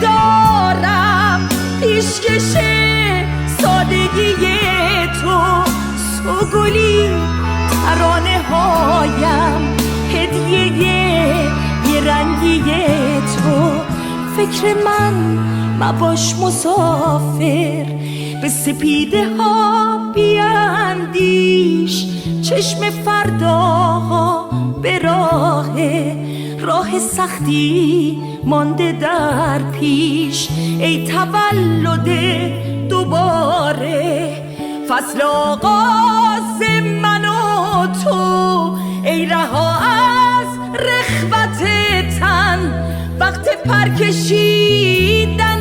دارم پیشکش سادگی تو، سوگلی ترانه هایم هدیه یه رنگی تو. فکر من مباش مسافر، به سپیده ها بیاندیش، چشم فرداها به راه سختی مانده در پیش. ای تولد دوباره، فصل آغاز من و تو، ای رها از رخوت تن، وقت پر کشیدن